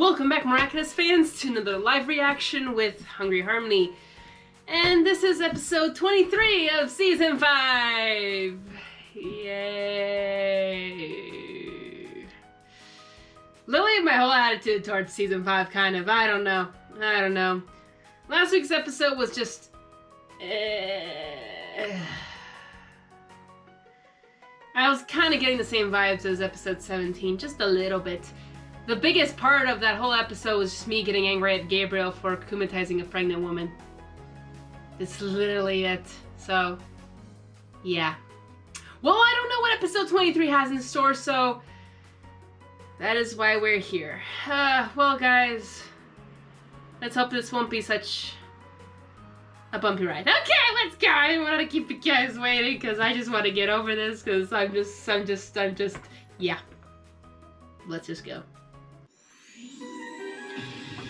Welcome back, Miraculous fans, to another live reaction with Hungry Harmony. And this is episode 23 of season 5. Yay. Literally my whole attitude towards season 5, kind of. I don't know. Last week's episode was just... I was kind of getting the same vibes as episode 17, just a little bit. The biggest part of that whole episode was just me getting angry at Gabriel for akumatizing a pregnant woman. That's literally it. So, yeah. Well, I don't know what episode 23 has in store, so that is why we're here. Well, guys, let's hope this won't be such a bumpy ride. Okay, let's go. I don't want to keep you guys waiting because I just want to get over this because I'm just, yeah. Let's just go.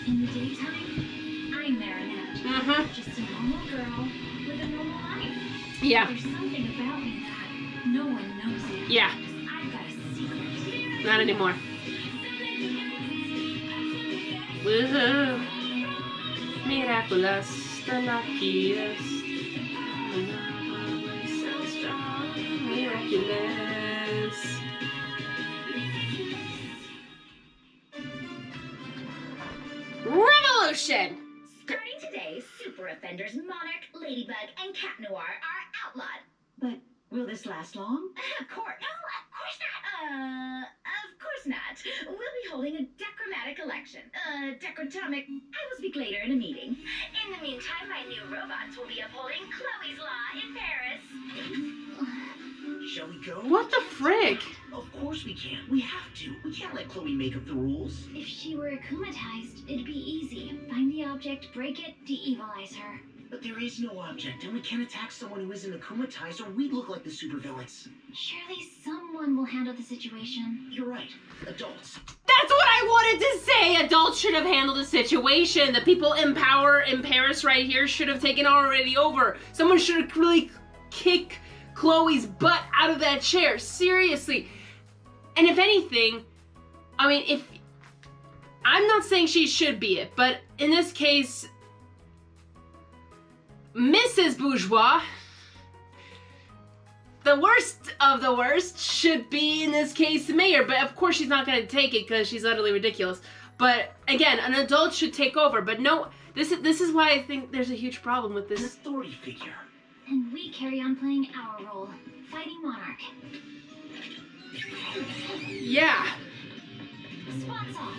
In the daytime, I'm Marinette. Just a normal girl with a normal life. Yeah. There's something about me that no one knows yet. Yeah. I've got a secret. Not anymore. Woohoo! Miraculous, the luckiest. So strong, miraculous. Revolution! Starting today, super offenders Monarch, Ladybug, and Cat Noir are outlawed. But will this last long? Of course not. We'll be holding a decromatic election. Decrotomic. I will speak later in a meeting. In the meantime, my new robots will be upholding Chloe's law in Paris. Shall we go? What the frick? Of course we can. We have to. We can't let Chloe make up the rules. If she were akumatized, it'd be easy. Find the object, break it, de-evilize her. But there is no object, and we can't attack someone who isn't akumatized, or we'd look like the supervillains. Surely someone will handle the situation. You're right. Adults. That's what I wanted to say! Adults should have handled the situation. The people in power in Paris right here should have taken already over. Someone should have really kicked Chloe's butt out of that chair. Seriously. And if anything, I mean, I'm not saying she should be it, but in this case, Mrs. Bourgeois, the worst of the worst, should be, in this case, the mayor. But of course she's not going to take it because she's utterly ridiculous. But again, an adult should take over. But no, this is why I think there's a huge problem with An this. authority figure. And we carry on playing our role, fighting Monarch. Yeah. Swats off.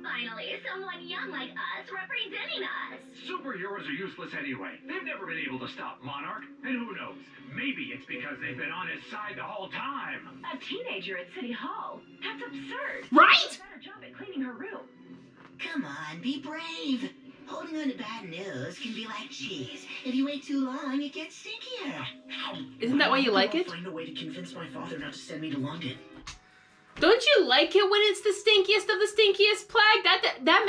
Finally, someone young like us representing us. Superheroes are useless anyway. They've never been able to stop Monarch. And who knows? Maybe it's because they've been on his side the whole time. A teenager at City Hall? That's absurd. Right? Better job at cleaning her room. Come on, be brave. Holding on to bad news can be like cheese. If you wait too long, it gets stinkier. Isn't that why you like it? I'll find a way to convince my father not to send me to London. Don't you like it when it's the stinkiest of the stinkiest plague? That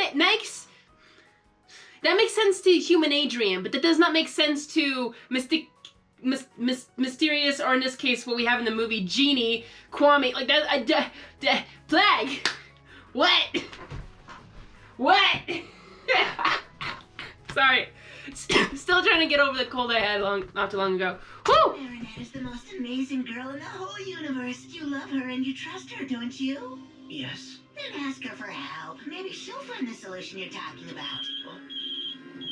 makes sense to human Adrien, but that does not make sense to mysterious, or in this case, what we have in the movie, Genie, Kwami. Like that, plague. What? Sorry. Still trying to get over the cold I had not too long ago. Woo! Marinette is the most amazing girl in the whole universe. You love her and you trust her, don't you? Yes. Then ask her for help. Maybe she'll find the solution you're talking about.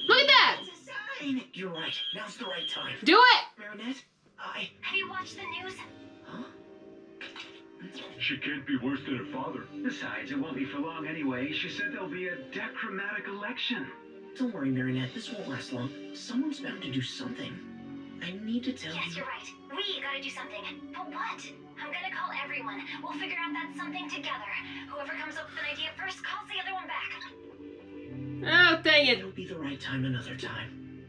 Look at that! It's a sign. You're right. Now's the right time. Do it! Marinette, Have you watched the news? Huh? She can't be worse than her father. Besides, it won't be for long anyway. She said there'll be a decromatic election. Don't worry, Marinette. This won't last long. Someone's bound to do something. I need to tell Yes, you. you're right. We gotta do something. But what? I'm gonna call everyone. We'll figure out that something together. Whoever comes up with an idea first calls the other one back. Oh, dang it. It'll be the right time another time.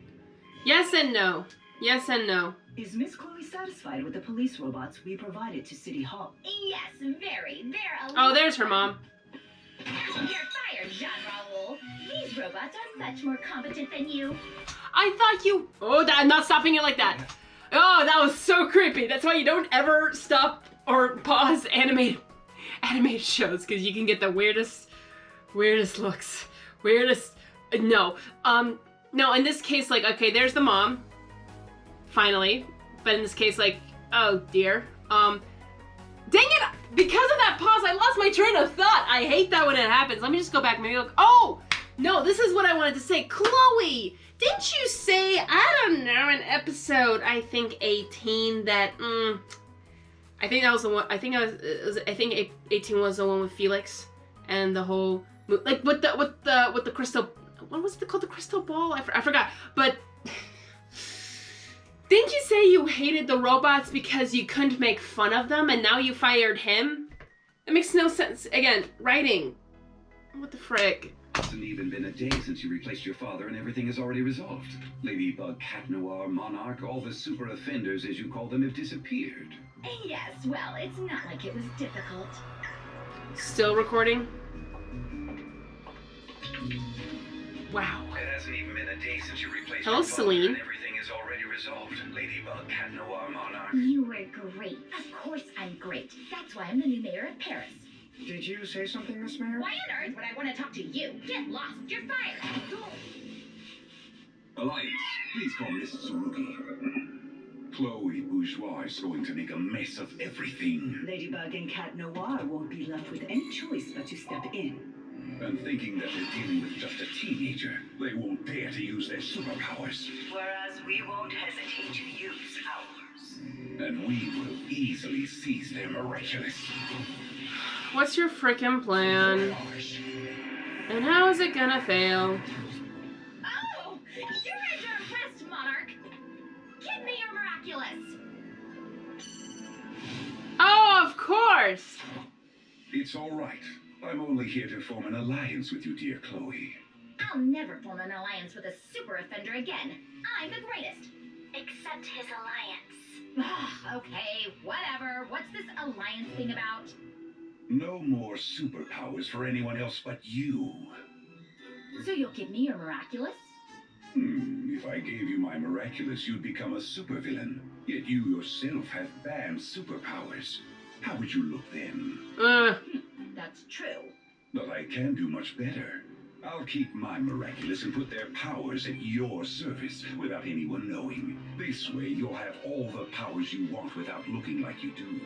Yes and no. Yes and no. Is Miss Chloe satisfied with the police robots we provided to City Hall? Yes, very. They're a Oh, there's her mom. You're fired, Jean Raoul. These robots are much more competent than you. I thought you... Oh, I'm not stopping it like that. Oh, that was so creepy. That's why you don't ever stop or pause animated animated shows because you can get the weirdest looks, no, in this case, like, okay, there's the mom, finally, but in this case, like, oh dear, dang it, because of that pause, I lost my train of thought. I hate that when it happens. Let me just go back, maybe look, oh, no, this is what I wanted to say. Chloe, didn't you say, I don't know, in episode, I think 18, that, I think that was the one, I think 18 was the one with Felix, and the whole, like, with the crystal, what was it called, the crystal ball? I forgot, but, didn't you say you hated the robots because you couldn't make fun of them, and now you fired him? That makes no sense. Again, writing, what the frick? It hasn't even been a day since you replaced your father and everything is already resolved. Ladybug, Cat Noir, Monarch, all the super offenders, as you call them, have disappeared. Yes, well, it's not like it was difficult. Still recording? Wow. It hasn't even been a day since you replaced Hello, your father Celine. and everything is already resolved. Ladybug, Cat Noir, Monarch. You were great. Of course I'm great. That's why I'm the new mayor of Paris. Did you say something, Miss Mayor? Why on earth would I want to talk to you? Get lost. You're fired. Alliance, please call Mrs. Surugi. Chloe Bourgeois is going to make a mess of everything. Ladybug and Cat Noir won't be left with any choice but to step in. And thinking that they're dealing with just a teenager, they won't dare to use their superpowers. Whereas we won't hesitate to use ours. And we will easily seize their miraculous. What's your frickin' plan? And how is it gonna fail? Oh! You're impressed, Monarch. Give me your miraculous. Oh, of course! It's all right. I'm only here to form an alliance with you, dear Chloe. I'll never form an alliance with a super offender again. I'm the greatest. Except his alliance. Okay, whatever. What's this alliance thing about? No more superpowers for anyone else but you. So you'll give me your miraculous? If I gave you my miraculous, you'd become a supervillain. Yet you yourself have banned superpowers. How would you look then? That's true. But I can do much better. I'll keep my miraculous and put their powers at your service without anyone knowing. This way, you'll have all the powers you want without looking like you do.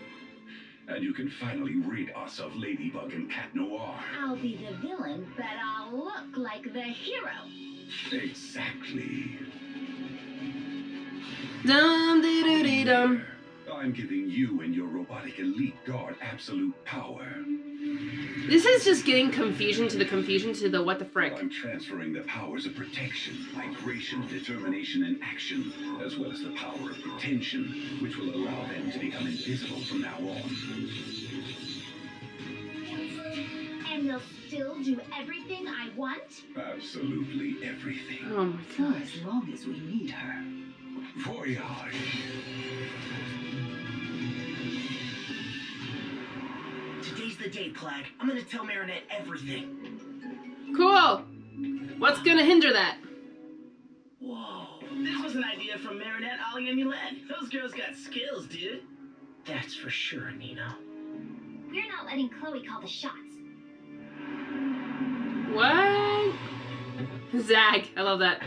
And you can finally rid us of Ladybug and Cat Noir. I'll be the villain, but I'll look like the hero. Exactly. Dum-dee-doo-dee-dum. I'm giving you and your robotic elite guard absolute power. This is just getting confusion to the what the frick. I'm transferring the powers of protection, migration, determination, and action, as well as the power of pretension, which will allow them to become invisible from now on. And they'll still do everything I want? Absolutely everything. Oh my For god. as long as we need her. Voyage! Today's the day, Plague. I'm gonna tell Marinette everything. Cool! What's gonna hinder that? Whoa. This was an idea from Marinette, Ollie, and Yolette. Those girls got skills, dude. That's for sure, Nino. We're not letting Chloe call the shots. What? Zag, I love that.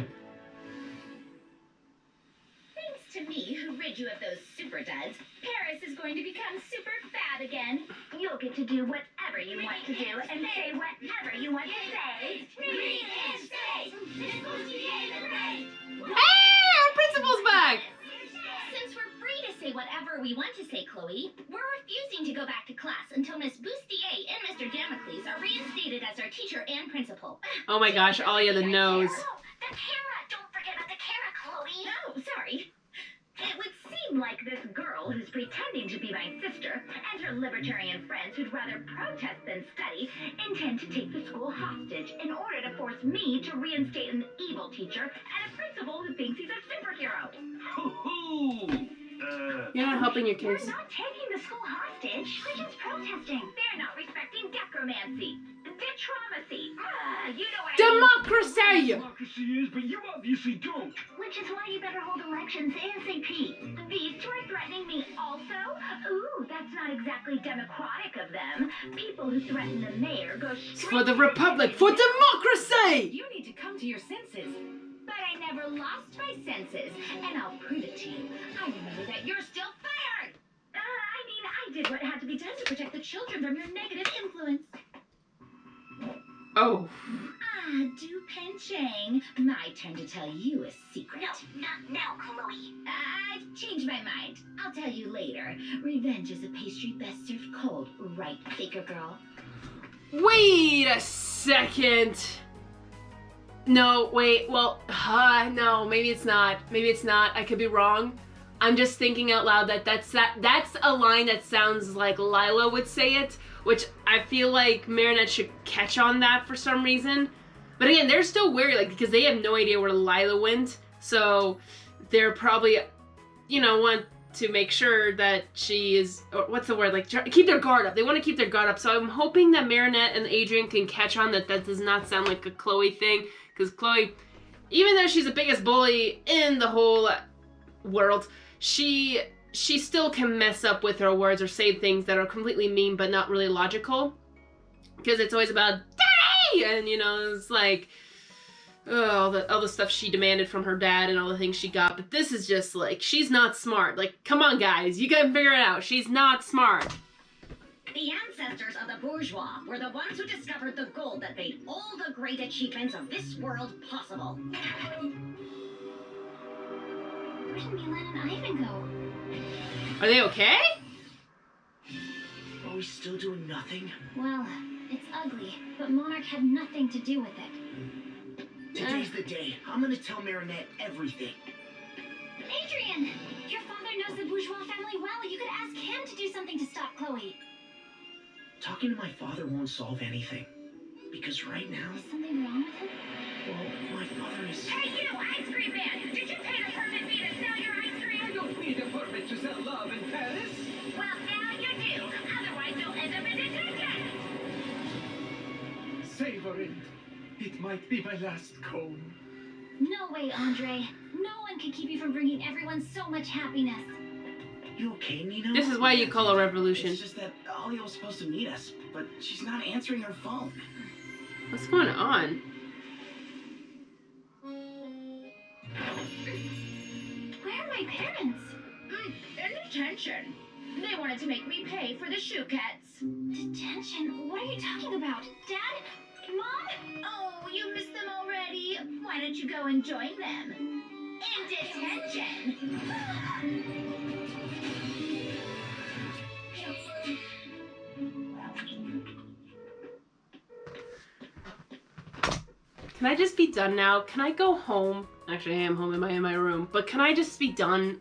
Thanks to me, who rid you of those super duds, Paris is going to become super fab again. You'll get to do whatever you want to do and say whatever you want to say. Hey, our principal's back! Since we're free to say whatever we want to say, Chloe, we're refusing to go back to class until Miss Bustier and Mr. Damocles are reinstated as our teacher and principal. Oh my gosh, Ollie had the nose. Oh, the camera! Don't forget about the camera, Chloe! Oh, sorry. It would seem like this girl who's pretending to be my sister and her libertarian friends who'd rather protest than study intend to take the school hostage in order to force me to reinstate an evil teacher and a principal who thinks he's a superhero. Hoo-hoo! You're not helping your case. We're not taking the school hostage. We're just protesting. They're not respecting necromancy. Ditch Traumacy. You know what Democracy! Democracy is, but you obviously don't. Which is why you better hold elections ASAP. These two are threatening me also? Ooh, that's not exactly democratic of them. People who threaten the mayor go straight For the Republic, for democracy! You need to come to your senses. But I never lost my senses, and I'll prove it to you. I remember that you're still fired! I did what had to be done to protect the children from your negative influence. Oh. Du Penchang, my turn to tell you a secret. No, not now, Chloe. I've changed my mind. I'll tell you later. Revenge is a pastry best served cold, right, Baker Girl? Wait a second. No, wait, well, no, maybe it's not. Maybe it's not. I could be wrong. I'm just thinking out loud that's a line that sounds like Lila would say it, which I feel like Marinette should catch on that for some reason. But again, they're still wary, like, because they have no idea where Lila went, so they're probably, you know, want to make sure that she is, or what's the word, like, keep their guard up. They want to keep their guard up, so I'm hoping that Marinette and Adrien can catch on that does not sound like a Chloe thing, because Chloe, even though she's the biggest bully in the whole world, she still can mess up with her words or say things that are completely mean but not really logical, because it's always about daddy, and you know, it's like all the stuff she demanded from her dad and all the things she got. But this is just like, she's not smart. Like, come on guys, you gotta figure it out. She's not smart. The ancestors of the bourgeois were the ones who discovered the gold that made all the great achievements of this world possible. Where did Milan and Ivan go? Are they okay? Are we still doing nothing? Well, it's ugly, but Monarch had nothing to do with it. Today's the day. I'm gonna tell Marinette everything. Adrien! Your father knows the bourgeois family well. You could ask him to do something to stop Chloe. Talking to my father won't solve anything. Because right now, Is something wrong with him? well, my father is... Hey, you, ice cream man! Did you pay the permit fee to sell your ice cream? I don't need a permit to sell love in Paris. Well, now you do. Otherwise, you'll end up in detention. Savor it. It might be my last cone. No way, Andre. No one can keep you from bringing everyone so much happiness. You okay, Nino? This is why you call a revolution. It's just that Alia was supposed to meet us, but she's not answering her phone. What's going on? Where are my parents? In detention. They wanted to make me pay for the shoe cats. Detention? What are you talking about? Dad? Mom? Oh, you missed them already? Why don't you go and join them? In detention. Can I just be done now? Can I go home? Actually, I am home in my room, but can I just be done?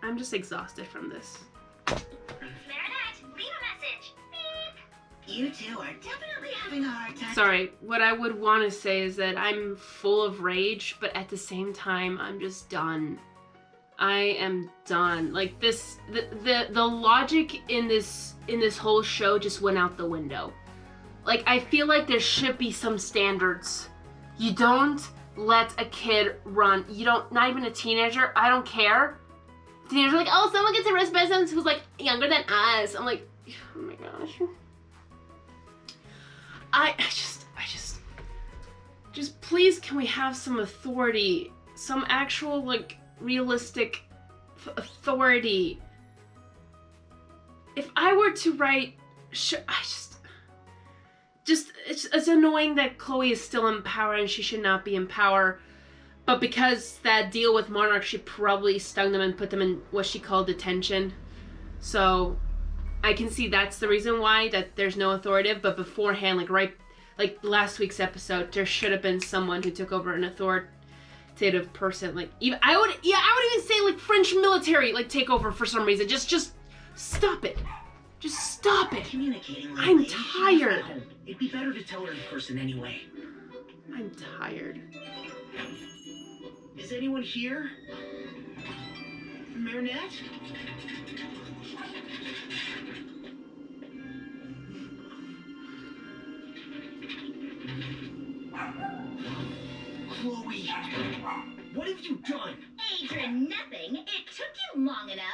I'm just exhausted from this. Marinette, leave a message. Beep. You two are definitely having a hard time. Sorry, what I would want to say is that I'm full of rage, but at the same time, I'm just done. I am done. Like this, the logic in this whole show just went out the window. Like, I feel like there should be some standards. You don't let a kid run. You don't, not even a teenager, I don't care. Teenagers are like, oh, someone gets arrested by someone who's like younger than us. I'm like, oh my gosh. I just please, can we have some authority? Some actual, like, realistic authority. If I were to write, it's annoying that Chloe is still in power and she should not be in power. But because that deal with Monarch, she probably stung them and put them in what she called detention. So I can see that's the reason why, that there's no authoritative. But beforehand, like last week's episode, there should have been someone who took over an authoritative person. Like, even I would even say like French military, like, take over for some reason. Just stop it. Just stop it. Communicating like I'm that, she's tired. at home. It'd be better to tell her in person anyway. I'm tired. Is anyone here? Marinette? What have you done? Adrien, nothing. It took you long enough.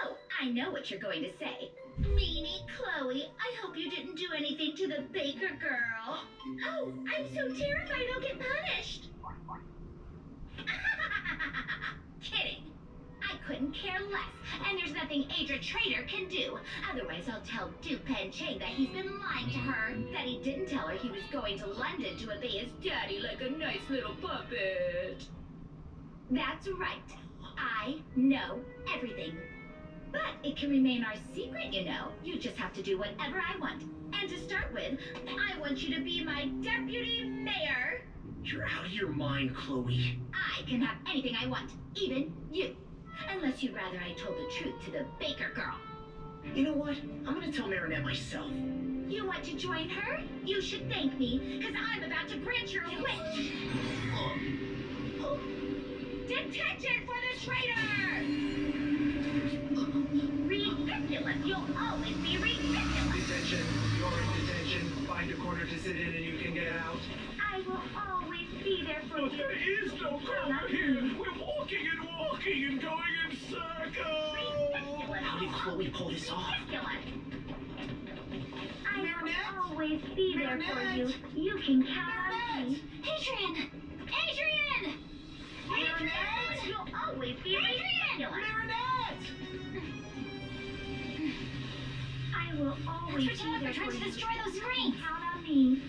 Oh, I know what you're going to say. Meanie Chloe, I hope you didn't do anything to the baker girl. Oh, I'm so terrified I'll get punished. Kidding. I couldn't care less, and there's nothing Adra Trader can do. Otherwise, I'll tell Du Pen Cheng that he's been lying to her, that he didn't tell her he was going to London to obey his daddy like a nice little puppet. That's right. I know everything. But it can remain our secret, you know. You just have to do whatever I want. And to start with, I want you to be my deputy mayor. You're out of your mind, Chloe. I can have anything I want, even you. Unless you'd rather I told the truth to the baker girl. You know what? I'm gonna tell Marinette myself. You want to join her? You should thank me, because I'm about to grant your wish. Detention for the traitor! Ridiculous! You'll always be ridiculous! Detention. You're in detention. Find a corner to sit in and you can get out. I will always be there for But you. there is no corner here. We're walking and going in circles. How did Chloe pull this off? Ridiculous! I will always be there for you. You can count on me. Adrien! Adrien! Marinette! You'll always be ridiculous. I will always That's be what there they're trying for to you. destroy those screens. Count on me.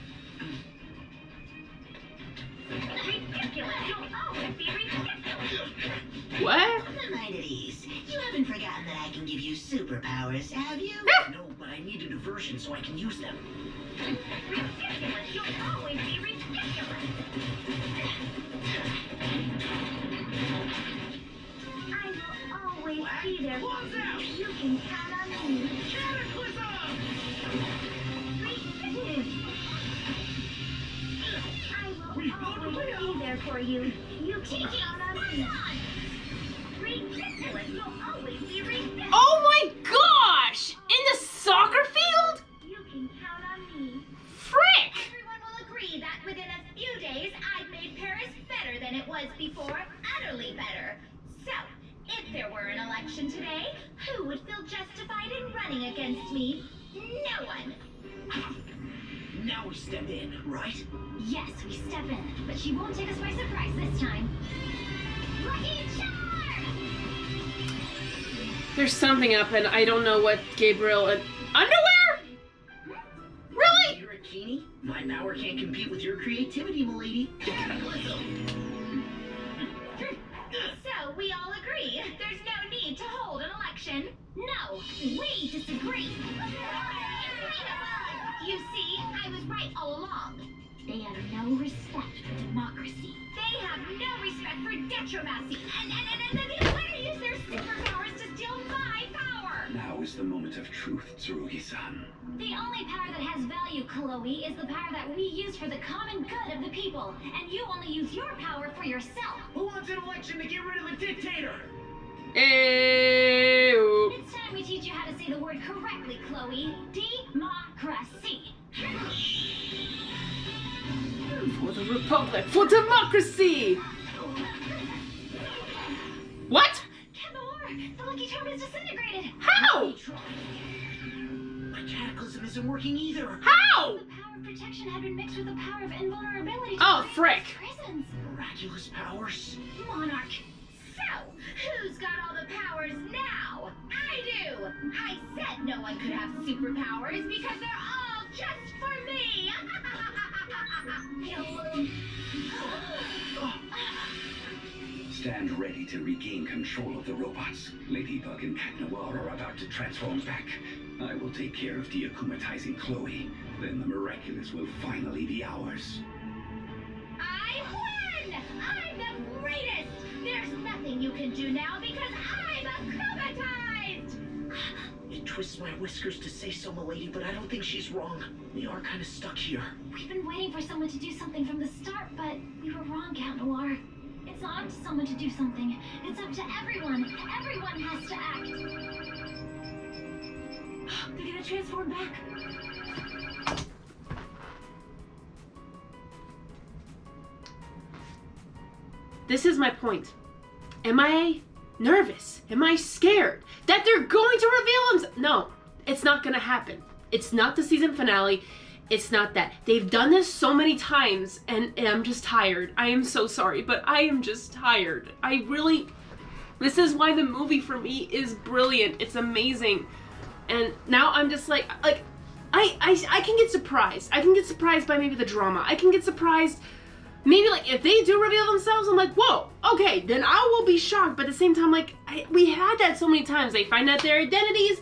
Ridiculous! You'll always be ridiculous. What? Put my mind at ease. You haven't forgotten that I can give you superpowers, have you? No, but I need a diversion so I can use them. Ridiculous! You'll always be ridiculous. I will always be there for you. You can count on me. I will always be there for you. You can count on me. Ridiculous! You'll always be ridiculous. Oh my gosh! In the soccer field? You can count on me. Frick! Everyone will agree that within a few days, I've made Paris better than it was before, utterly better. So, if there were an election today, who would feel justified in running against me? No one. Now we step in, right? Yes, we step in, but she won't take us by surprise this time. Lucky charm! There's something up and I don't know what Gabriel... Underwear? Really? You're a genie? My power can't compete with your creativity, m'lady. So, we all agree, there's no need to hold an election. No, we disagree. You see, I was right all along. They have no respect for democracy. They have no respect for detromacy. And they want to use their superpowers to steal my power. Now is the moment of truth, Tsurugi-san. The only power that has value, Chloe, is the power that we use for the common good of the people. And you only use your power for yourself. Who wants an election to get rid of a dictator? Ew. It's time we teach you how to say the word correctly, Chloe. Democracy. For the Republic, for democracy! What? Kevor, the lucky charm is disintegrated. How? My cataclysm isn't working either. How? The power of protection had been mixed with the power of invulnerability to Oh, frick. prisons. Miraculous powers? Monarch. So, who's got all the powers now? I do. I said no one could have superpowers because they're all just for me. Stand ready to regain control of the robots. Ladybug and Cat Noir are about to transform back. I will take care of deakumatizing Chloe. Then the Miraculous will finally be ours. I win! I'm the greatest! There's nothing you can do now because I'm akumatized! It twists my whiskers to say so, m'lady, but I don't think she's wrong. We are kind of stuck here. We've been waiting for someone to do something from the start, but we were wrong, Count Noir. It's not up to someone to do something. It's up to everyone. Everyone has to act. They're gonna transform back. this is my point. Am I nervous? Am I scared that they're going to reveal themselves? No, it's not gonna happen. It's not the season finale. It's not that. They've done this so many times, and I'm just tired. I am so sorry, but I am just tired. This is why the movie for me is brilliant. It's amazing. And now I'm just like I can get surprised. I can get surprised by maybe the drama. I can get surprised, maybe like if they do reveal themselves, I'm like, whoa, okay, then I will be shocked. But at the same time, like, we had that so many times. They find out their identities,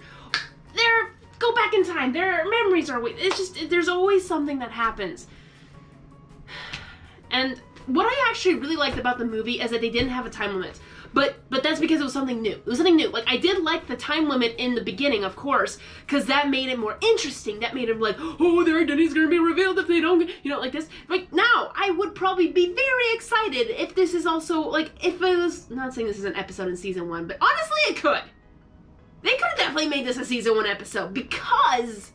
go back in time, their memories are, it's just, there's always something that happens. And what I actually really liked about the movie is that they didn't have a time limit. But that's because it was something new. It was something new. Like, I did like the time limit in the beginning, of course, because that made it more interesting. That made it like, oh, their identity's gonna be revealed if they don't, you know, like this. Like, now, I would probably be very excited if this is also, like, if it was, not saying this is an episode in season 1, but honestly, it could. They could have definitely made this a season 1 episode because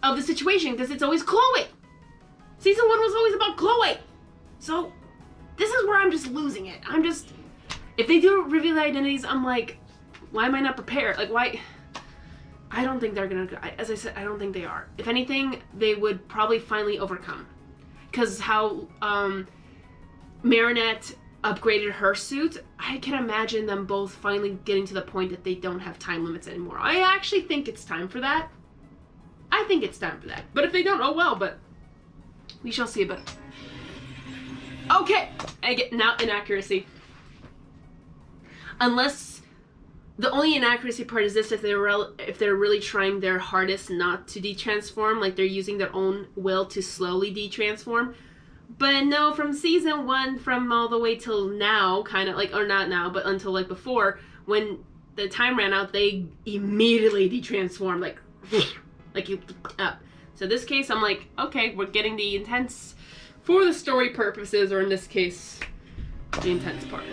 of the situation, because it's always Chloe. Season 1 was always about Chloe. So, this is where I'm just losing it. If they do reveal the identities, I'm like, why am I not prepared? Like, why? I don't think they're gonna, as I said, I don't think they are. If anything, they would probably finally overcome. Because how Marinette upgraded her suit, I can imagine them both finally getting to the point that they don't have time limits anymore. I actually think it's time for that. I think it's time for that. But if they don't, oh well, but we shall see. But okay, I get now inaccuracy. Unless the only inaccuracy part is this: if they're really trying their hardest not to de-transform, like they're using their own will to slowly de-transform. But no, from season 1, from all the way till now, kind of like, or not now, but until like before, when the time ran out, they immediately de-transformed, like you up. So this case, I'm like, okay, we're getting the intense for the story purposes, or in this case, the intense part.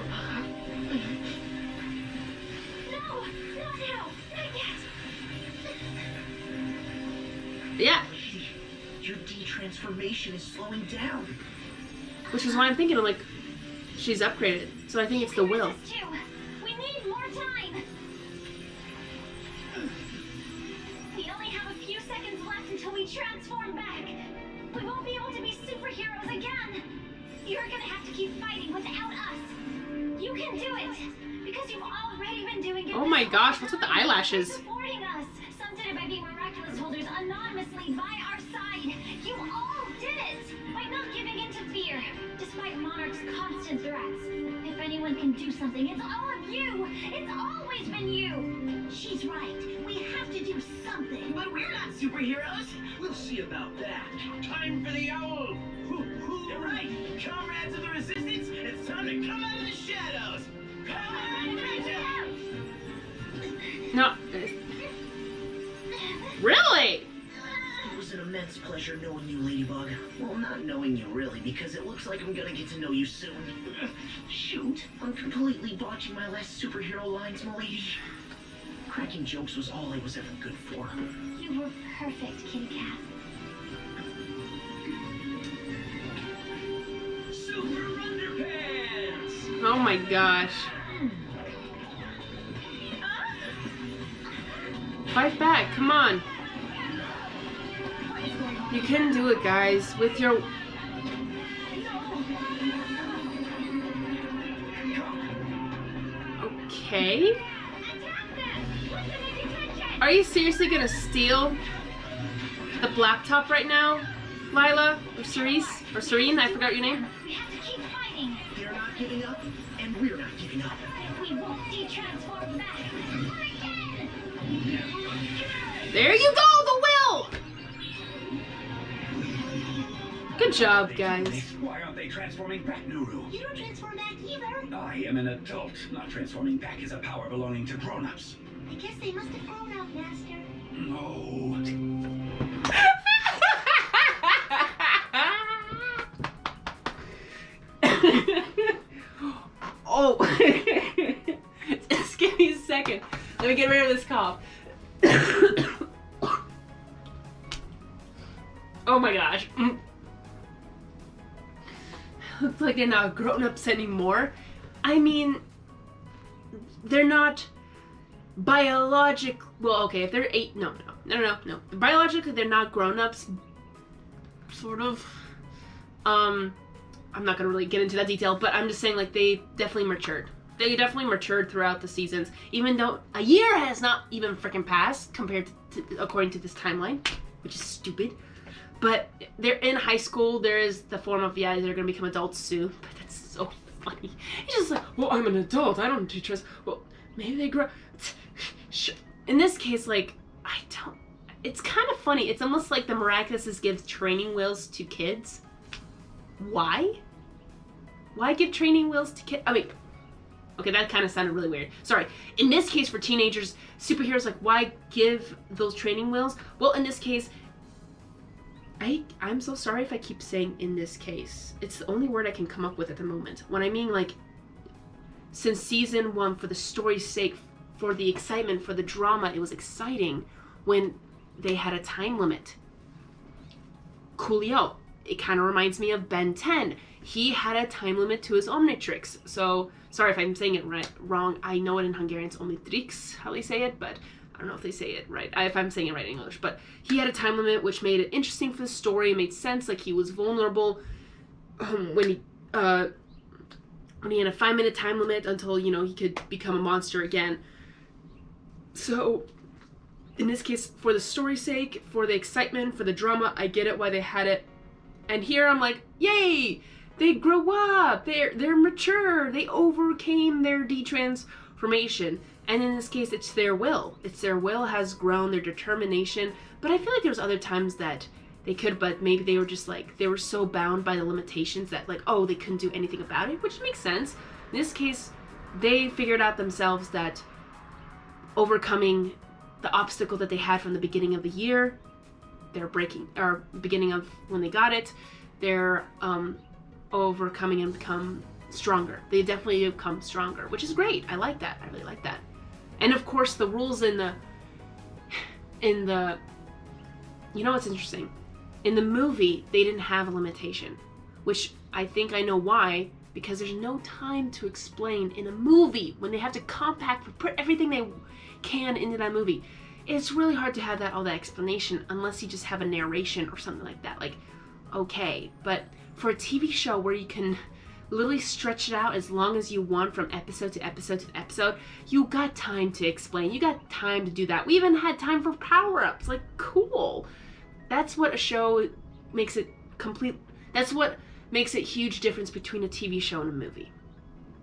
No, not now, not yet. Yeah. Your de-transformation is slowing down. Which is why I'm thinking, like, she's upgraded. So I think it's the will. We need more time. We only have a few seconds left until we transform back. We won't be able to be superheroes again. You're gonna have to keep fighting without us. You can do it because you've already been doing it. Oh my gosh, what's with the eyelashes? Supporting us. Some did it by being miraculous holders anonymously by our side. You all did it by not giving in to fear, despite Monarch's constant threats. If anyone can do something, it's all of you. It's always been you. She's right. We have to do something. But we're not superheroes. We'll see about that. Time for the owl! You're right. Comrades of the Resistance, it's time to come out of the shadows. Come on, Rachel! No. Really? It was an immense pleasure knowing you, Ladybug. Well, not knowing you really, because it looks like I'm gonna get to know you soon. Shoot, I'm completely botching my last superhero lines, my lady. Cracking jokes was all I was ever good for. You were perfect, Kitty Cat. Super Underpants! Oh my gosh. Fight back, come on. You can do it, guys, with your... Okay. Are you seriously gonna steal the laptop right now, Lila? Or Cerise? Or Serene? I forgot your name. We have to keep fighting. They're not giving up, and we're not giving up. We won't de-transform back. There you go, the will! Good job, guys. Why aren't they transforming back, Nuru? You don't transform back either. I am an adult. Not transforming back is a power belonging to grown-ups. I guess they must have grown up, Master. No. Oh. Just give me a second. Let me get rid of this cough. Oh my gosh. look like they're not grown-ups anymore. I mean, they're not well, okay, if they're 8, no. Biologically, they're not grown-ups, sort of. I'm not gonna really get into that detail, but I'm just saying, like, they definitely matured. They definitely matured throughout the seasons, even though a year has not even freaking passed compared to according to this timeline, which is stupid. But they're in high school. There is the form of, yeah, they're gonna become adults soon, but that's so funny. It's just like, well, I'm an adult, I don't teach us. Well, maybe they grow. In this case, like, I don't. It's kind of funny. It's almost like the Miraculous gives training wheels to kids. Why? Why give training wheels to kids? I mean, okay, that kind of sounded really weird. Sorry. In this case, for teenagers, superheroes, like, why give those training wheels? Well, in this case, I'm so sorry if I keep saying in this case. It's the only word I can come up with at the moment. When I mean, like, since season 1, for the story's sake, for the excitement, for the drama, it was exciting when they had a time limit. Coolio. It kind of reminds me of Ben 10. He had a time limit to his Omnitrix. So, sorry if I'm saying it wrong. I know it in Hungarian, it's Omnitrix, how they say it, but I don't know if they say it right, if I'm saying it right in English. But he had a time limit, which made it interesting for the story. It made sense, like he was vulnerable when he had a 5-minute time limit until, you know, he could become a monster again. So, in this case, for the story's sake, for the excitement, for the drama, I get it why they had it. And here I'm like, yay! They grow up! They're mature! They overcame their detransformation. And in this case, it's their will. It's their will has grown, their determination. But I feel like there's other times that they could, but maybe they were just like, they were so bound by the limitations that, like, oh, they couldn't do anything about it, which makes sense. In this case, they figured out themselves that overcoming the obstacle that they had from the beginning of the year, they're beginning of when they got it, they're overcoming and become stronger. They definitely become stronger, which is great. I like that. I really like that. And of course, the rules in the, you know what's interesting? In the movie, they didn't have a limitation, which I think I know why, because there's no time to explain in a movie when they have to put everything they can into that movie. It's really hard to have all that explanation unless you just have a narration or something like that. Like, okay, but for a TV show where you can literally stretch it out as long as you want from episode to episode to episode, you got time to explain. You got time to do that. We even had time for power-ups. Like, cool. That's what a show makes it complete. That's what makes a huge difference between a TV show and a movie.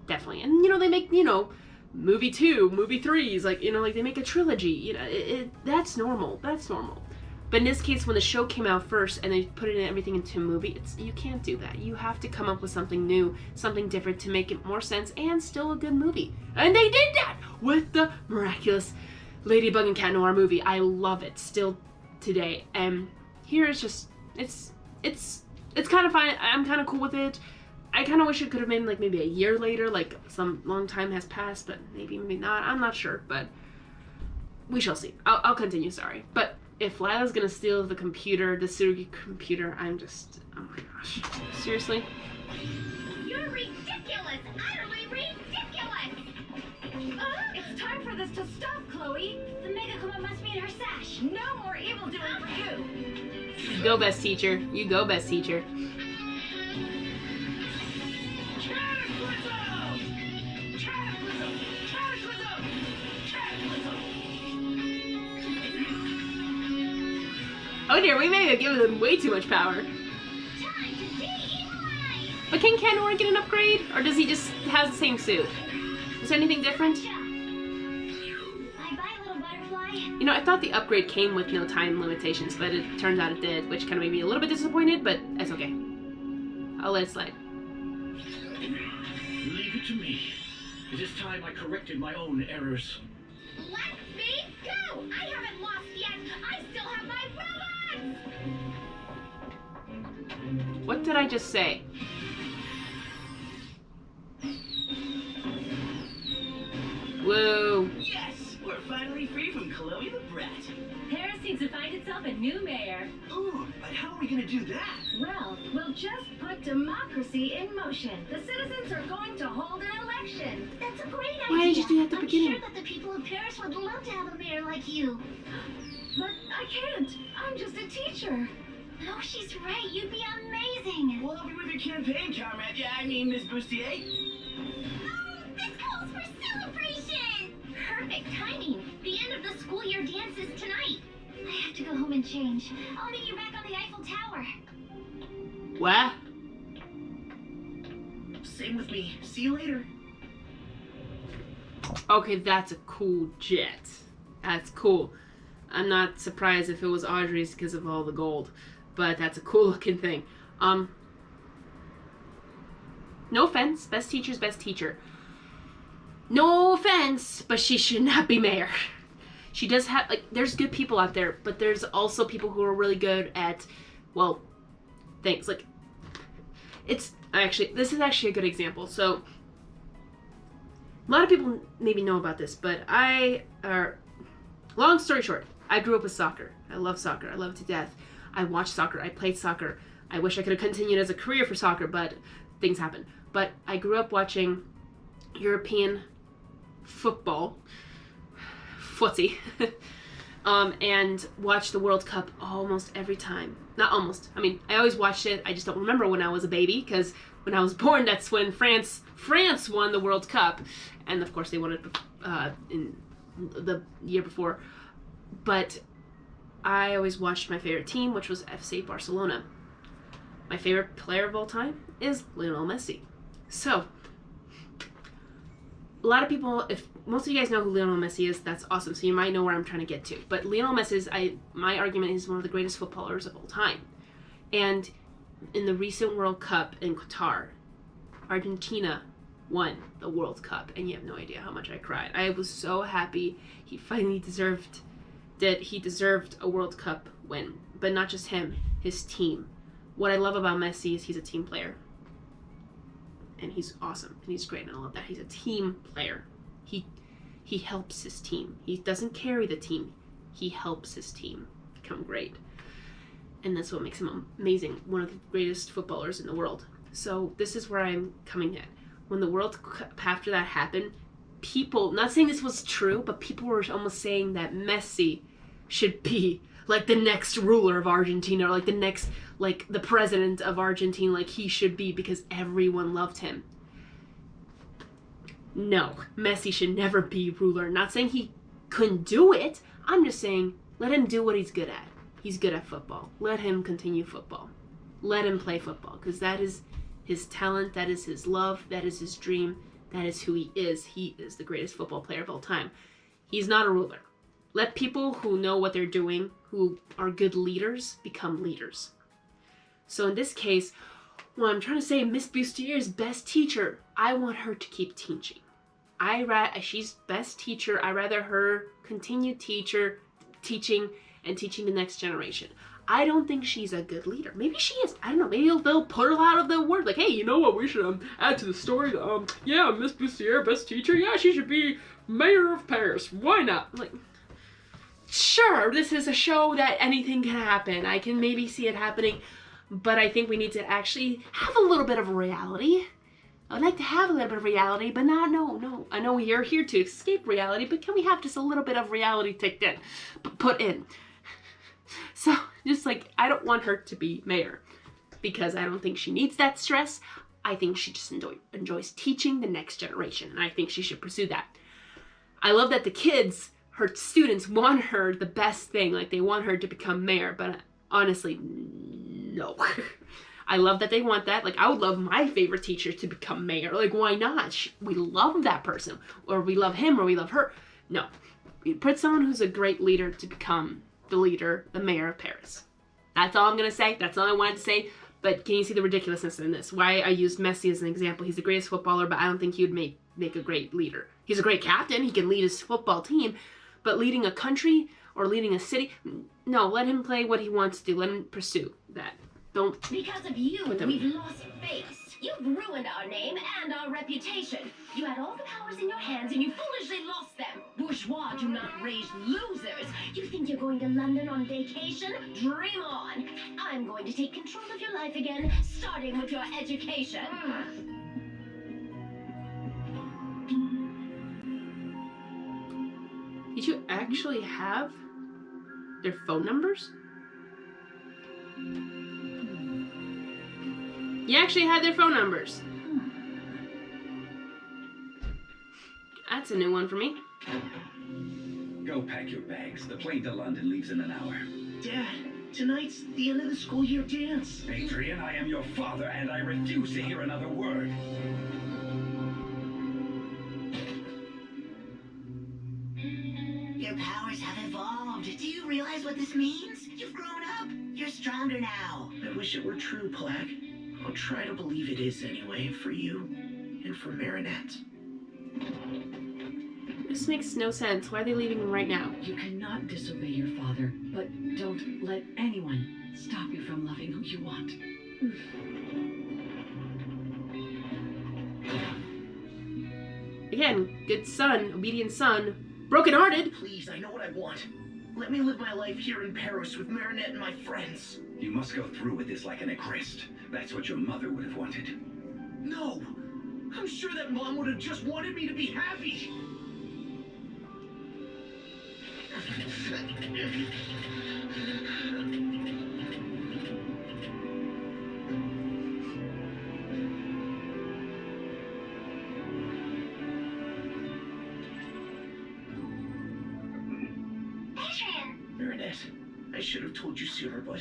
Definitely. And, you know, they make, you know, movie 2, movie 3s, like, you know, like they make a trilogy, you know, that's normal. That's normal. But in this case, when the show came out first and they put everything into a movie, you can't do that. You have to come up with something new, something different to make it more sense and still a good movie. And they did that with the Miraculous Ladybug and Cat Noir movie. I love it still today. And here it's just, it's kind of fine. I'm kind of cool with it. I kind of wish it could have been like maybe a year later, like some long time has passed, but maybe not. I'm not sure, but we shall see. I'll continue, sorry. But if Lila's gonna steal the computer, the Tsurugi computer, I'm just, oh my gosh. Seriously? You're ridiculous! Utterly ridiculous! It's time for this to stop, Chloe. The Mega Kuma must be in her sash. No more evil doing for you! You go, best teacher. You go, best teacher. Oh dear, we may have given them way too much power. But can Cat Noir get an upgrade? Or does he just have the same suit? Is there anything different? Bye-bye, little butterfly. You know, I thought the upgrade came with no time limitations, but it turns out it did, which kind of made me a little bit disappointed, but that's okay. I'll let it slide. Leave it to me. It is time I corrected my own errors. Let me go! I haven't lost yet! I still have my robots! What did I just say? Whoa. Yes! We're finally free from Chloe the Brat. Paris needs to find itself a new mayor. Ooh, but how are we gonna do that? Well, we'll just put democracy in motion. The citizens are going to hold an election. That's a great idea. Why did you do that at the I'm beginning? sure that the people of Paris would love to have a mayor like you. But I can't. I'm just a teacher. Oh, she's right. You'd be amazing. We'll help you with your campaign, comrade. Yeah, I mean, Miss Bustier. Oh, this calls for celebration. Perfect timing. The end of the school year dance is tonight. I have to go home and change. I'll meet you back on the Eiffel Tower. What? Same with me. See you later. Okay, that's a cool jet. That's cool. I'm not surprised if it was Audrey's because of all the gold, but that's a cool looking thing. No offense, best teacher's best teacher. No offense, but she should not be mayor. She does have, like, there's good people out there, but there's also people who are really good at, well, things. Like, it's actually, this is actually a good example. So, a lot of people maybe know about this, but long story short, I grew up with soccer. I love soccer. I love it to death. I watched soccer. I played soccer. I wish I could have continued as a career for soccer, but things happen. But I grew up watching European football, footsie, and watched the World Cup almost every time. Not almost. I mean, I always watched it. I just don't remember when I was a baby, because when I was born, that's when France won the World Cup, and of course they won it in the year before. But I always watched my favorite team, which was FC Barcelona. My favorite player of all time is Lionel Messi. So, a lot of people, if most of you guys know who Lionel Messi is, that's awesome. So you might know where I'm trying to get to. But Lionel Messi is, my argument is one of the greatest footballers of all time. And in the recent World Cup in Qatar, Argentina won the World Cup, and you have no idea how much I cried. I was so happy. He finally deserved a World Cup win. But not just him, his team. What I love about Messi is he's a team player. And he's awesome, and he's great, and I love that. He's a team player. He helps his team. He doesn't carry the team. He helps his team become great. And that's what makes him amazing. One of the greatest footballers in the world. So this is where I'm coming at. When the World Cup after that happened, people, not saying this was true, but people were almost saying that Messi should be like the next ruler of Argentina, or like the next, like the president of Argentina, like he should be, because everyone loved him. No, Messi should never be ruler. Not saying he couldn't do it. I'm just saying, let him do what he's good at. He's good at football. Let him continue football. Let him play football, because that is his talent, that is his love, that is his dream, that is who he is. He is the greatest football player of all time. He's not a ruler. Let people who know what they're doing, who are good leaders, become leaders. So in this case, when I'm trying to say Miss Bustier's best teacher, I want her to keep teaching. She's best teacher. I'd rather her continue teaching and teaching the next generation. I don't think she's a good leader. Maybe she is. I don't know. Maybe they'll put her out of the word. Like, hey, you know what? We should add to the story. Yeah, Miss Bustier, best teacher. Yeah, she should be mayor of Paris. Why not? I'm like, sure, this is a show that anything can happen. I can maybe see it happening, but I think we need to actually have a little bit of reality. I'd like to have a little bit of reality, but no. I know we are here to escape reality, but can we have just a little bit of reality put in? So, just like, I don't want her to be mayor, because I don't think she needs that stress. I think she just enjoys teaching the next generation, and I think she should pursue that. I love that the kids, her students, want her the best thing, like they want her to become mayor, but honestly, no. I love that they want that. Like, I would love my favorite teacher to become mayor. Like, why not? We love that person, or we love him, or we love her. No. Put someone who's a great leader to become the leader, the mayor of Paris. That's all I'm going to say. That's all I wanted to say. But can you see the ridiculousness in this? Why I used Messi as an example. He's the greatest footballer, but I don't think he would make a great leader. He's a great captain. He can lead his football team. But leading a country or leading a city, no, let him play what he wants to do. Let him pursue that. Don't. Because of you, we've lost face. You've ruined our name and our reputation. You had all the powers in your hands and you foolishly lost them. Bourgeois do not raise losers. You think you're going to London on vacation? Dream on. I'm going to take control of your life again, starting with your education. Did you actually have their phone numbers? You actually had their phone numbers. That's a new one for me. Go pack your bags. The plane to London leaves in an hour. Dad, tonight's the end of the school year dance. Adrien, I am your father, and I refuse to hear another word. Your powers have evolved. Do you realize what this means? You've grown up. You're stronger now. I wish it were true, Plague. I'll try to believe it is anyway, for you and for Marinette. This makes no sense. Why are they leaving right now? You cannot disobey your father, but don't let anyone stop you from loving who you want. Again, good son, obedient son, broken-hearted. Please, I know what I want. Let me live my life here in Paris with Marinette and my friends. You must go through with this like an Echrist. That's what your mother would have wanted. No! I'm sure that Mom would have just wanted me to be happy. Marinette, I should have told you sooner, but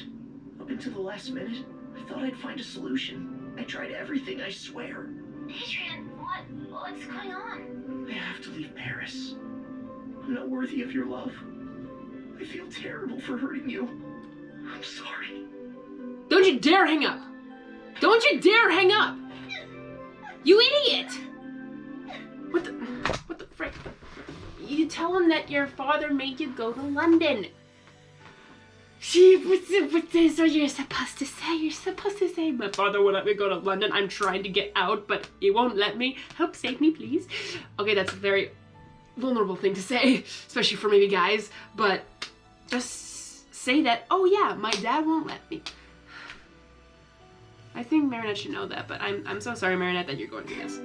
up until the last minute, I thought I'd find a solution. I tried everything, I swear. Adrien, what's going on? I have to leave Paris. I'm not worthy of your love. I feel terrible for hurting you. I'm sorry. Don't you dare hang up! Don't you dare hang up! You idiot! What the frick? You tell him that your father made you go to London. What is what you're supposed to say? You're supposed to say, my father won't let me go to London. I'm trying to get out, but he won't let me. Help save me, please. Okay, that's a very vulnerable thing to say, especially for maybe guys, but just say that, oh yeah, my dad won't let me. I think Marinette should know that, but I'm so sorry, Marinette, that you're going through this.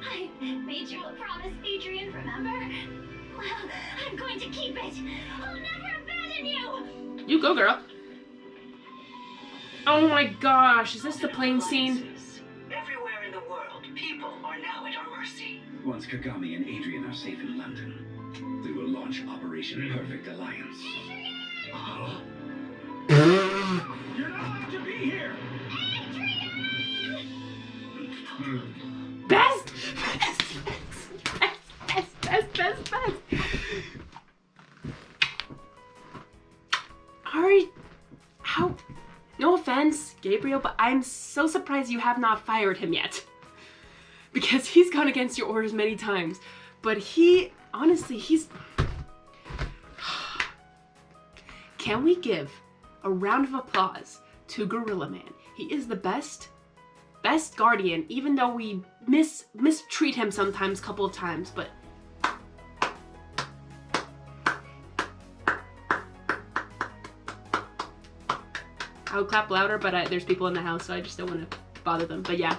I made you a promise, Adrien, remember? Well, I'm going to keep it. I'll never abandon you. You go, girl. Oh my gosh, is this the plane scene? Everywhere in the world, people are now at our mercy. Once Kagami and Adrien are safe in London, we will launch Operation Perfect Alliance. You're not allowed to be here! Best! Ari, how? No offense, Gabriel, but I'm so surprised you have not fired him yet. Because he's gone against your orders many times. But he, honestly, he's... Can we give a round of applause to Gorilla Man? He is the best guardian, even though we mistreat him sometimes, couple of times, but... I would clap louder, but there's people in the house, so I just don't want to bother them, but yeah.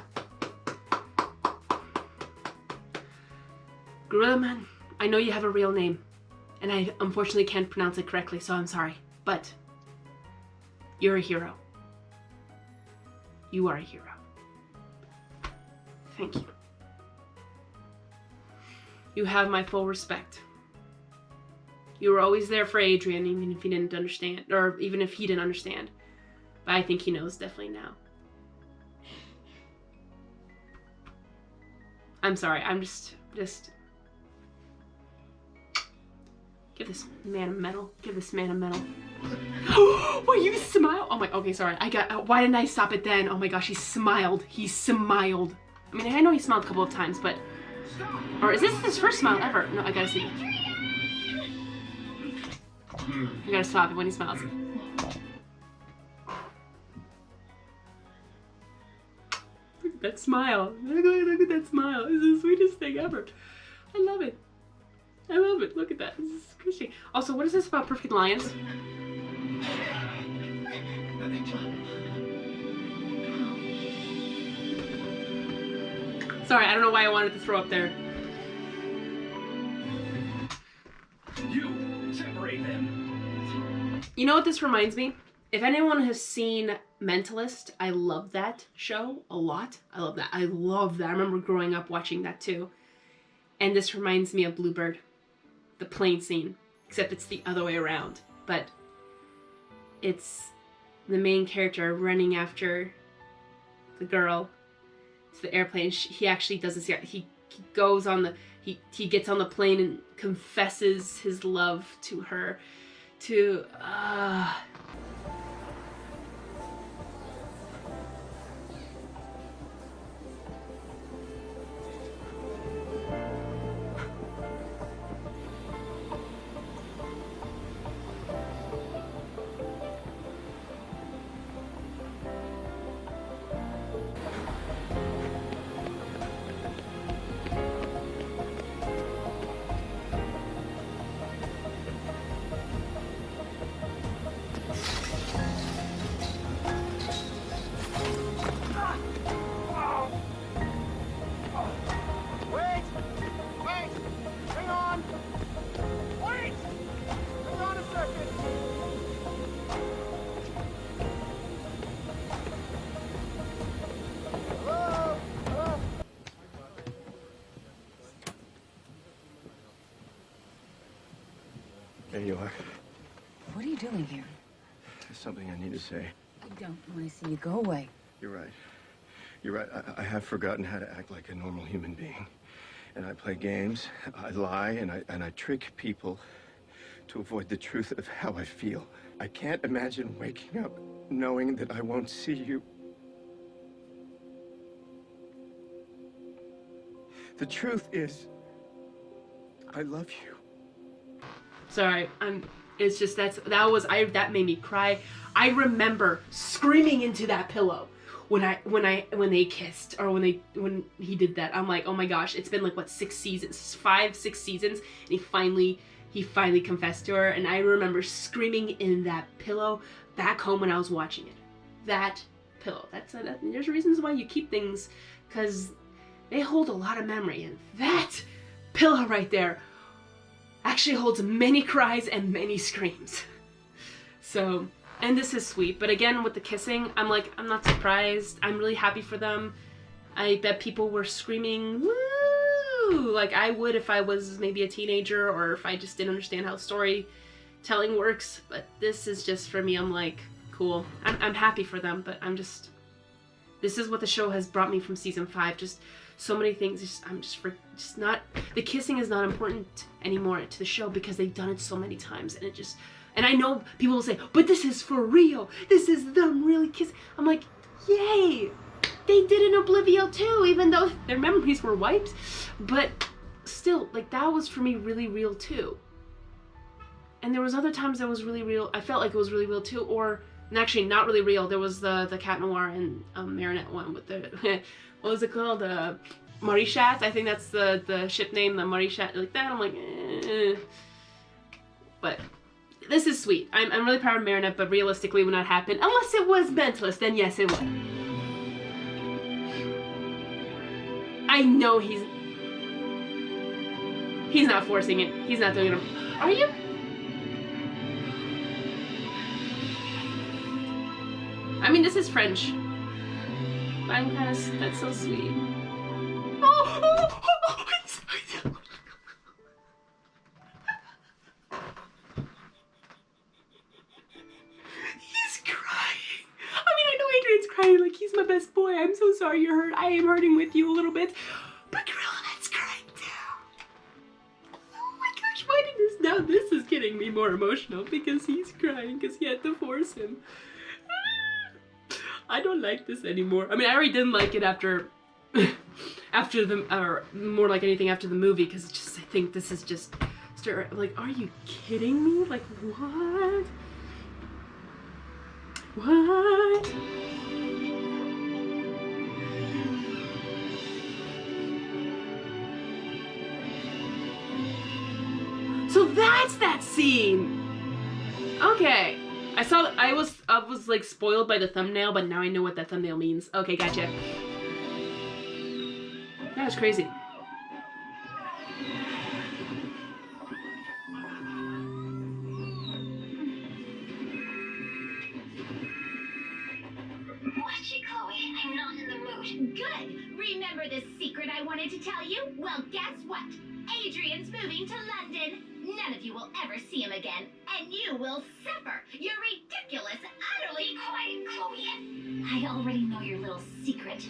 Gorilla Man, I know you have a real name, and I unfortunately can't pronounce it correctly, so I'm sorry, but you're a hero. You are a hero. Thank you. You have my full respect. You were always there for Adrien, even if he didn't understand, or even if he didn't understand. But I think he knows definitely now. I'm sorry, I'm just give this man a medal. Give this man a medal. Will you smile? Oh my, okay, sorry. Why didn't I stop it then? Oh my gosh, he smiled. He smiled. I mean, I know he smiled a couple of times, but... Or is this his first smile ever? No, I gotta see. I gotta stop it when he smiles. That smile. Look at that smile. It's the sweetest thing ever. I love it. I love it. Look at that. This is squishy. Also, what is this about perfect lions? Sorry, I don't know why I wanted to throw up there. You separate them. You know what this reminds me? If anyone has seen Mentalist, I love that show a lot. I love that. I love that. I remember growing up watching that too. And this reminds me of Bluebird, the plane scene, except it's the other way around. But it's the main character running after the girl to the airplane. He actually does this. He goes on the he gets on the plane and confesses his love to her. There you are. What are you doing here? There's something I need to say. I don't want to see you. Go away. You're right. You're right. I have forgotten how to act like a normal human being. And I play games, I lie, and I trick people to avoid the truth of how I feel. I can't imagine waking up knowing that I won't see you. The truth is, I love you. Sorry, it's just that made me cry. I remember screaming into that pillow when they kissed, or when he did that. I'm like, oh my gosh, it's been like what, 6 seasons, 5, 6 seasons, and he finally confessed to her, and I remember screaming in that pillow back home when I was watching it. That pillow. There's reasons why you keep things, because they hold a lot of memory, and that pillow right there actually holds many cries and many screams. So, and this is sweet, but again, with the kissing, I'm not surprised. I'm really happy for them. I bet people were screaming, woo, like I would if I was maybe a teenager, or if I just didn't understand how storytelling works. But this is just, for me, I'm like, cool. I'm happy for them, but this is what the show has brought me from season 5. Just so many things. The kissing is not important anymore to the show because they've done it so many times, and I know people will say, but this is for real. This is them really kissing. I'm like, yay! They did in Oblivio too, even though their memories were wiped. But still, like, that was for me really real too. And there was other times that was really real. I felt like it was really real too, and actually not really real. There was the Cat Noir and Marinette one with the what was it called? Mauritius. I think that's the ship name, the Mauritius. Like that, I'm like, eh. But this is sweet. I'm really proud of Marinette, but realistically, would not happen unless it was Mentalist. Then yes, it would. I know he's not forcing it. He's not doing it. Are you? I mean, this is French. But I'm kind of, that's so sweet. He's crying. I mean, I know Adrien's crying like he's my best boy. I'm so sorry you're hurt. I am hurting with you a little bit. But Gorilla crying too. Oh my gosh, why did this? Now this is getting me more emotional because he's crying because he had to force him. I don't like this anymore. I mean, I already didn't like it after or more like anything after the movie, because it's just, I think this is just, like, are you kidding me? Like, what? What? So that's that scene! Okay. I was like spoiled by the thumbnail, but now I know what that thumbnail means. Okay, gotcha. That was crazy. Watch it, Chloe. I'm not in the mood. Good. Remember this secret I wanted to tell you? Well, guess what? Adrien's moving to London. None of you will ever see him again, and you will suffer. You're ridiculous, utterly. Be quiet, Chloe. I already know your little secret.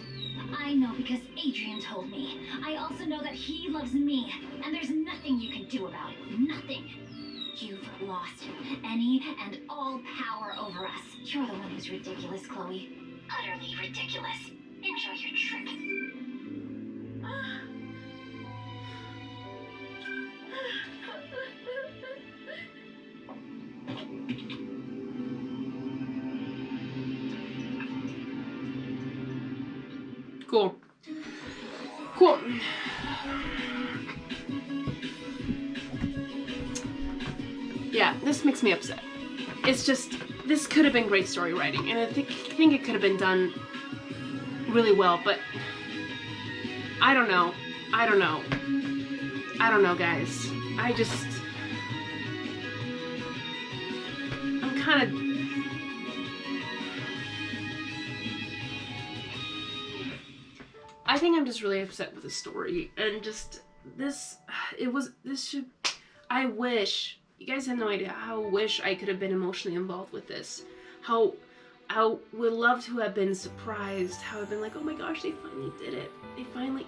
I know because Adrien told me. I also know that he loves me, and there's nothing you can do about it. Nothing. You've lost any and all power over us. You're the one who's ridiculous, Chloe. Utterly ridiculous. Enjoy your trip. Cool. Cool. Yeah, this makes me upset. It's just, this could have been great story writing, and I think it could have been done really well, but I don't know. I don't know, guys. I'm kind of... I think I'm just really upset with the story, and just, I wish, you guys have no idea how I wish I could have been emotionally involved with this. How would love to have been surprised, how I've been like, oh my gosh, they finally did it. They finally...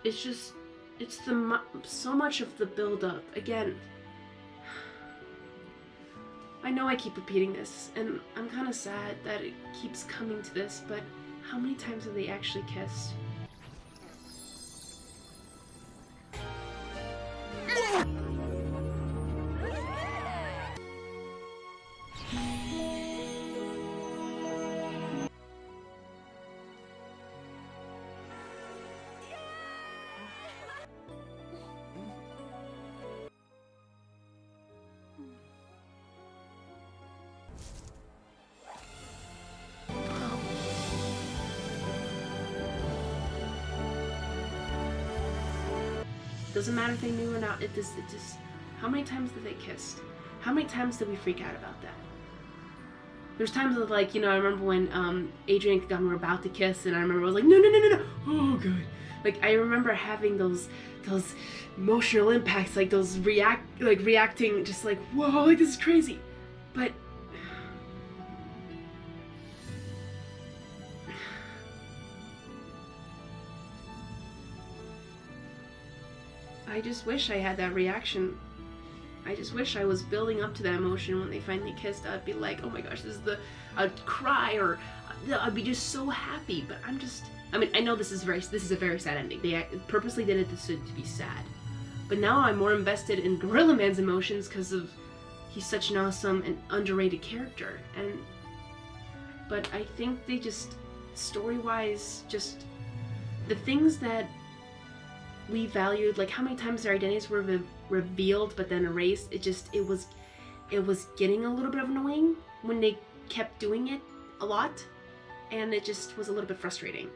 It's just, so much of the build-up. Again, I know I keep repeating this, and I'm kind of sad that it keeps coming to this, but how many times have they actually kissed? Doesn't matter if they knew or not, it just, how many times did they kiss? How many times did we freak out about that? There's times of like, you know, I remember when Adrien and Kwami were about to kiss, and I remember I was like, no, oh god. Like, I remember having those emotional impacts, like those reacting, just like, whoa, like this is crazy. But I just wish I had that reaction. I just wish I was building up to that emotion when they finally kissed. I'd be like, oh my gosh, I'd cry, or I'd be just so happy. But I mean, I know this is a very sad ending. They purposely did it to be sad. But now I'm more invested in Gorilla Man's emotions because he's such an awesome and underrated character. But I think they just, story-wise, just the things that we valued, like how many times their identities were revealed but then erased, it was getting a little bit of annoying when they kept doing it a lot, and it just was a little bit frustrating.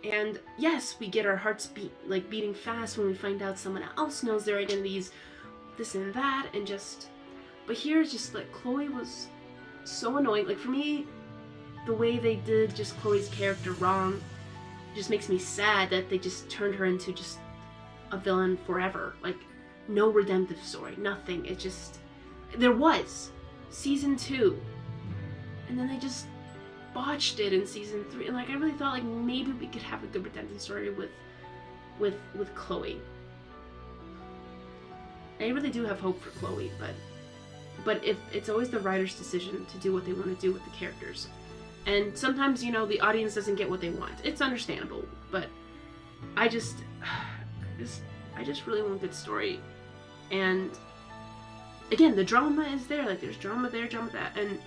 And yes, we get our hearts beating fast when we find out someone else knows their identities, this and that, and just, but here it's just like Chloe was so annoying. Like for me, the way they did just Chloe's character wrong just makes me sad that they just turned her into just a villain forever. Like, no redemptive story, nothing. It just, there was season 2, and then they just botched it in season 3. And like, I really thought like maybe we could have a good redemptive story with Chloe. I really do have hope for Chloe, but if it's always the writer's decision to do what they want to do with the characters, and sometimes, you know, the audience doesn't get what they want. It's understandable, but I just really want a good story. And again, the drama is there. Like, there's drama there, drama that, and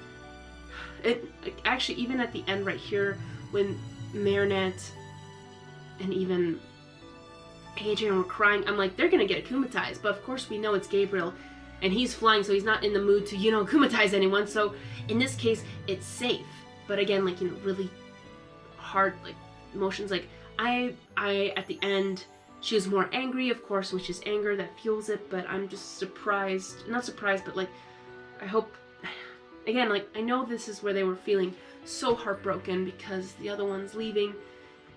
it actually, even at the end right here, when Marinette and even Adrien were crying. I'm like, they're gonna get akumatized, but of course we know it's Gabriel, and he's flying, so he's not in the mood to, akumatize anyone, so in this case, it's safe. But again, like, really hard, like, emotions, like, I at the end, she was more angry, of course, which is anger that fuels it, but I'm just surprised, not surprised, but, like, I hope, again, like, I know this is where they were feeling so heartbroken because the other one's leaving,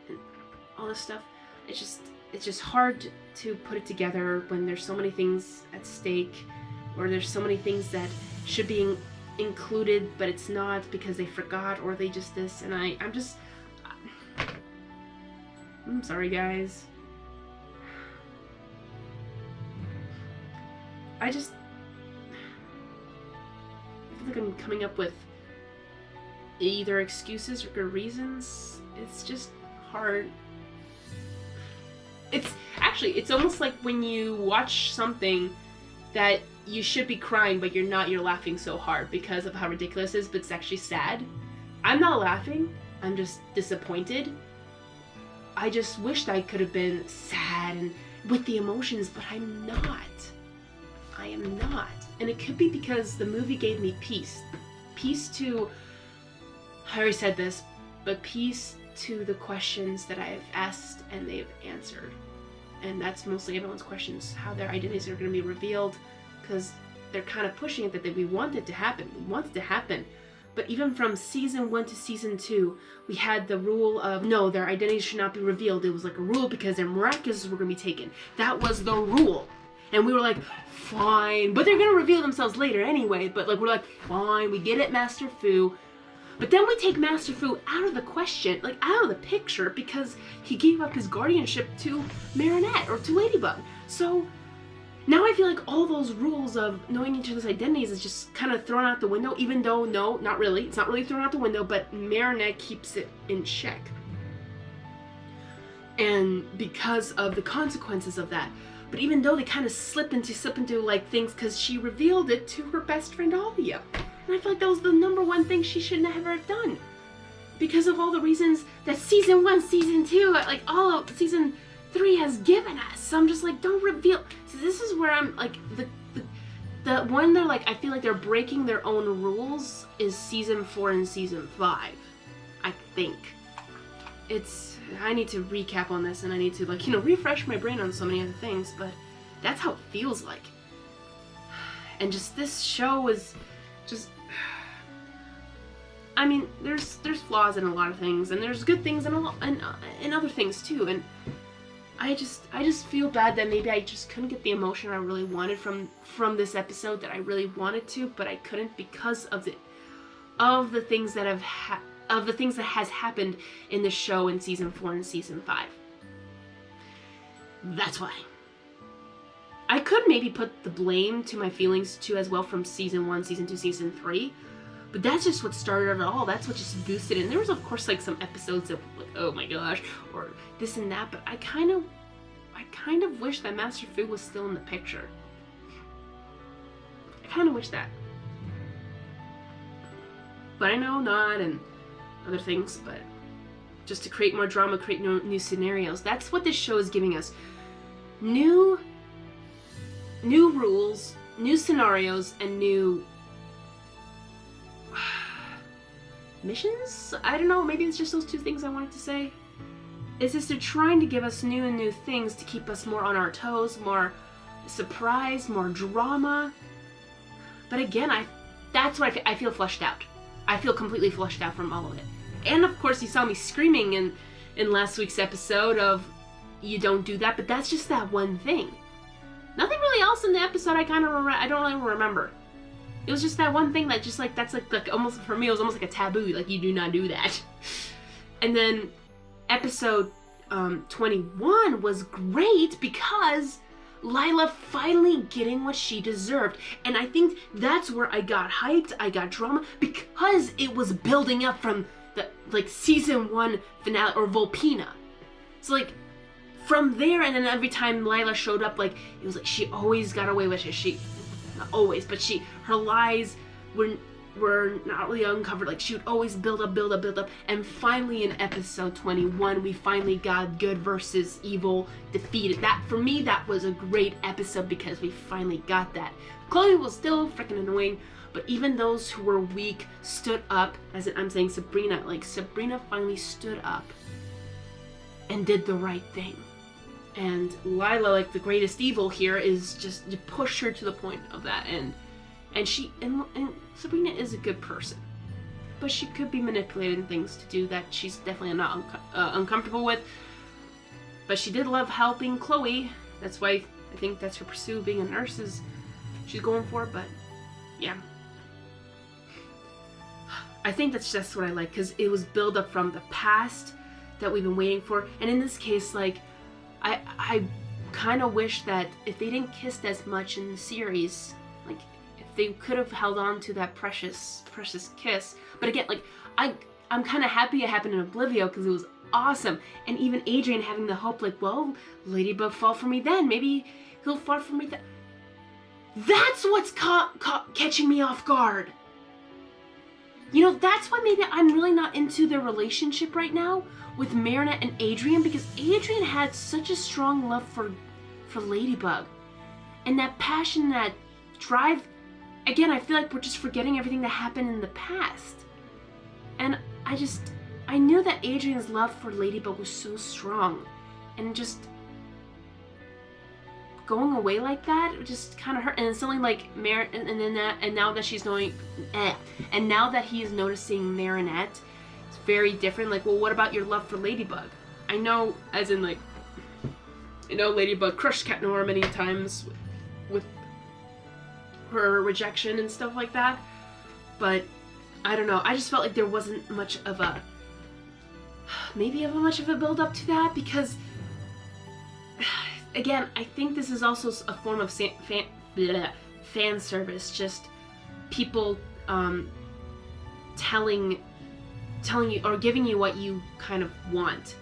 and all this stuff. It's just hard to put it together when there's so many things at stake, or there's so many things that should be included, but it's not because they forgot, or they just this, and I'm sorry, guys. I feel like I'm coming up with either excuses or good reasons. It's just hard. It's almost like when you watch something that you should be crying, but you're not, you're laughing so hard because of how ridiculous it is, but it's actually sad. I'm not laughing, I'm just disappointed. I just wished I could have been sad and with the emotions, but I'm not. I am not. And it could be because the movie gave me peace. Peace to, I already said this, but peace to the questions that I have asked and they've answered. And that's mostly everyone's questions, how their identities are going to be revealed, because they're kind of pushing it that we want it to happen. We want it to happen. But even from season 1 to season 2, we had the rule of, no, their identities should not be revealed. It was like a rule because their miraculous were going to be taken. That was the rule. And we were like, fine. But they're going to reveal themselves later anyway. But like, we're like, fine, we get it, Master Fu. But then we take Master Fu out of the question, like out of the picture, because he gave up his guardianship to Marinette or to Ladybug. So now I feel like all those rules of knowing each other's identities is just kind of thrown out the window, even though, no, not really. It's not really thrown out the window, but Marinette keeps it in check. And because of the consequences of that. But even though they kind of slip into like things, because she revealed it to her best friend Olivia. And I feel like that was the #1 thing she should never have done. Because of all the reasons that season 1, season 2, like all of season 3 has given us. So I'm just like, don't reveal. So this is where I'm like, the one they're like, I feel like they're breaking their own rules is season 4 and season 5. I think. I need to recap on this and I need to like, refresh my brain on so many other things, but that's how it feels like. And just this show is just, I mean, there's flaws in a lot of things, and there's good things in other things too, and I just feel bad that maybe I just couldn't get the emotion I really wanted from this episode that I really wanted to, but I couldn't because of the things that has happened in the show in season 4 and season 5. That's why. I could maybe put the blame to my feelings too as well from season 1, season 2, season 3. But that's just what started it all. That's what just boosted it. And there was of course like some episodes of like, oh my gosh, or this and that, but I kind of wish that Master Fu was still in the picture. I kind of wish that. But I know not, and other things, but just to create more drama, create new scenarios. That's what this show is giving us. New rules, new scenarios, and new missions? I don't know, maybe it's just those 2 things I wanted to say. It's just they're trying to give us new things to keep us more on our toes, more surprise, more drama. But again, that's what I feel flushed out. I feel completely flushed out from all of it. And of course you saw me screaming in last week's episode of, you don't do that, but that's just that one thing. Nothing really else in the episode I don't really remember. It was just that one thing that just like, that's like almost, for me, it was almost like a taboo, like you do not do that. And then episode 21 was great because Lila finally getting what she deserved. And I think that's where I got hyped, I got drama, because it was building up from the like season 1 finale, or Volpina. So like, from there, and then every time Lila showed up, like, it was like she always got away with it. She, not always, but her lies were were not really uncovered. Like, she would always build up, and finally in episode 21 we finally got good versus evil defeated. That, for me, that was a great episode because we finally got that. Chloe was still freaking annoying, but even those who were weak stood up. As in, I'm saying Sabrina, like Sabrina finally stood up and did the right thing. And Lila, like the greatest evil here, is just to push her to the point of that. And Sabrina is a good person, but she could be manipulating things to do that she's definitely not uncomfortable with. But she did love helping Chloe. That's why I think that's her pursuit, being a nurse, is she's going for. But yeah, I think that's just what I like, because it was build up from the past that we've been waiting for. And in this case, like, I kind of wish that if they didn't kiss as much in the series, like, if they could have held on to that precious kiss. But again, like, I'm kind of happy it happened in Oblivion because it was awesome. And even Adrien having the hope, like, well, Ladybug fall for me then, maybe he'll fall for me then. That's what's catching me off guard. You know, that's why maybe I'm really not into their relationship right now with Marinette and Adrien, because Adrien had such a strong love for Ladybug. And that passion, that drive, again, I feel like we're just forgetting everything that happened in the past. And I knew that Adrien's love for Ladybug was so strong. And just going away like that, it just kind of hurt. And suddenly, like, and now that she's knowing, and now that he is noticing Marinette, it's very different. Like, well, what about your love for Ladybug? I know, as in, like, I know Ladybug crushed Cat Noir many times with her rejection and stuff like that, but I don't know. I just felt like there wasn't much of a, much of a build up to that, because again, I think this is also a form of fan service, just people telling you or giving you what you kind of want.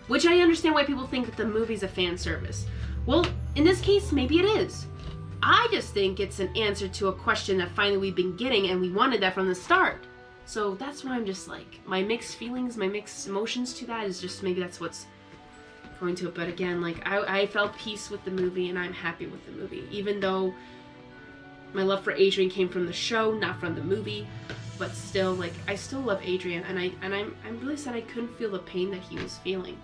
Which I understand why people think that the movie's a fan service. Well, in this case, maybe it is. I just think it's an answer to a question that finally we've been getting, and we wanted that from the start. So that's why I'm just like, my mixed feelings, my mixed emotions to that is just maybe that's what's going to it. But again, like, I felt peace with the movie, and I'm happy with the movie. Even though my love for Adrien came from the show, not from the movie. But still, like, I still love Adrien, and I'm really sad I couldn't feel the pain that he was feeling.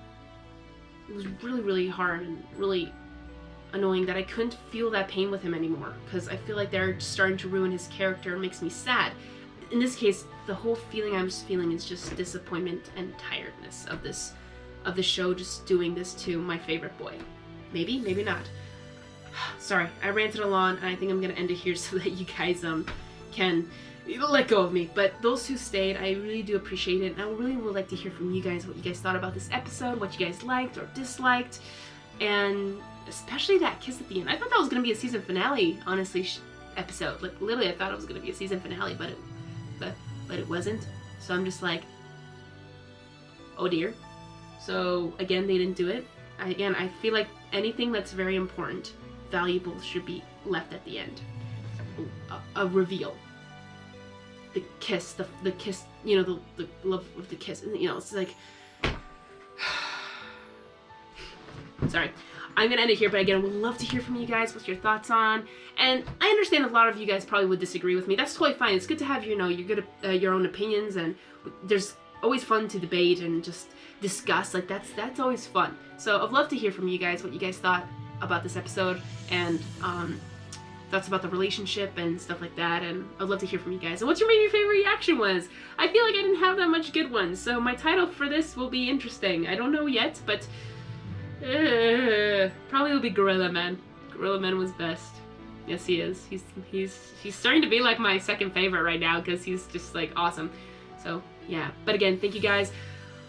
It was really, really hard and really annoying that I couldn't feel that pain with him anymore, because I feel like they're starting to ruin his character. It makes me sad. In this case, the whole feeling I'm just feeling is just disappointment and tiredness of the show just doing this to my favorite boy. Maybe, maybe not. Sorry, I ranted a lot, and I think I'm gonna end it here so that you guys can let go of me. But those who stayed, I really do appreciate it, and I really would like to hear from you guys what you guys thought about this episode, what you guys liked or disliked, and especially that kiss at the end. I thought that was gonna be a season finale, honestly, episode. Like, literally, I thought it was gonna be a season finale, but it wasn't. So I'm just like, oh dear. So again, they didn't do it. Again, I feel like anything that's very important, valuable, should be left at the end. A reveal. The kiss, the kiss, you know, the love of the kiss, you know, it's like, sorry. I'm gonna end it here, but again, I would love to hear from you guys what your thoughts on. And I understand a lot of you guys probably would disagree with me. That's totally fine. It's good to have, you know, your own opinions, and there's always fun to debate and just discuss. Like, that's always fun. So I'd love to hear from you guys what you guys thought about this episode, and thoughts about the relationship and stuff like that. And I'd love to hear from you guys. And what's your maybe favorite reaction was? I feel like I didn't have that much good ones, so my title for this will be interesting. I don't know yet, but probably will be Gorilla Man. Gorilla Man was best. Yes, he is. He's starting to be like my second favorite right now, because he's just like awesome. So yeah. But again, thank you guys.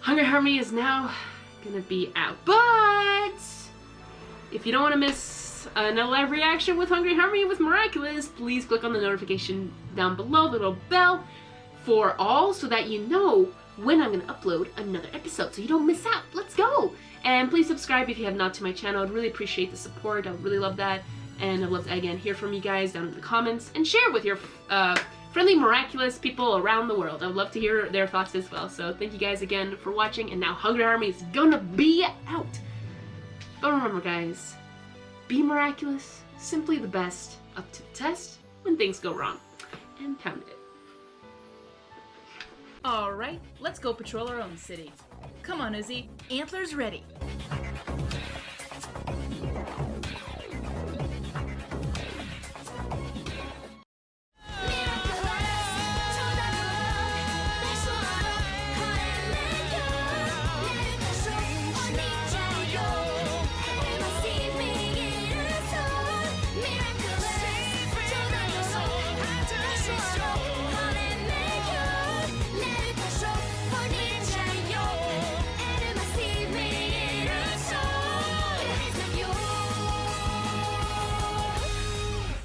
Hungry Harmony is now gonna be out. But if you don't want to miss another live reaction with Hungry Harmony with Miraculous, please click on the notification down below, the little bell for all, so that you know when I'm gonna upload another episode, so you don't miss out. Let's go! And please subscribe if you have not to my channel. I'd really appreciate the support. I would really love that. And I'd love to, again, hear from you guys down in the comments, and share with your friendly, miraculous people around the world. I would love to hear their thoughts as well. So thank you guys again for watching, and now Hungry Army is gonna be out. But remember guys, be miraculous, simply the best, up to the test when things go wrong. And pound it. Alright, let's go patrol our own city. Come on, Özzi. Antlers ready.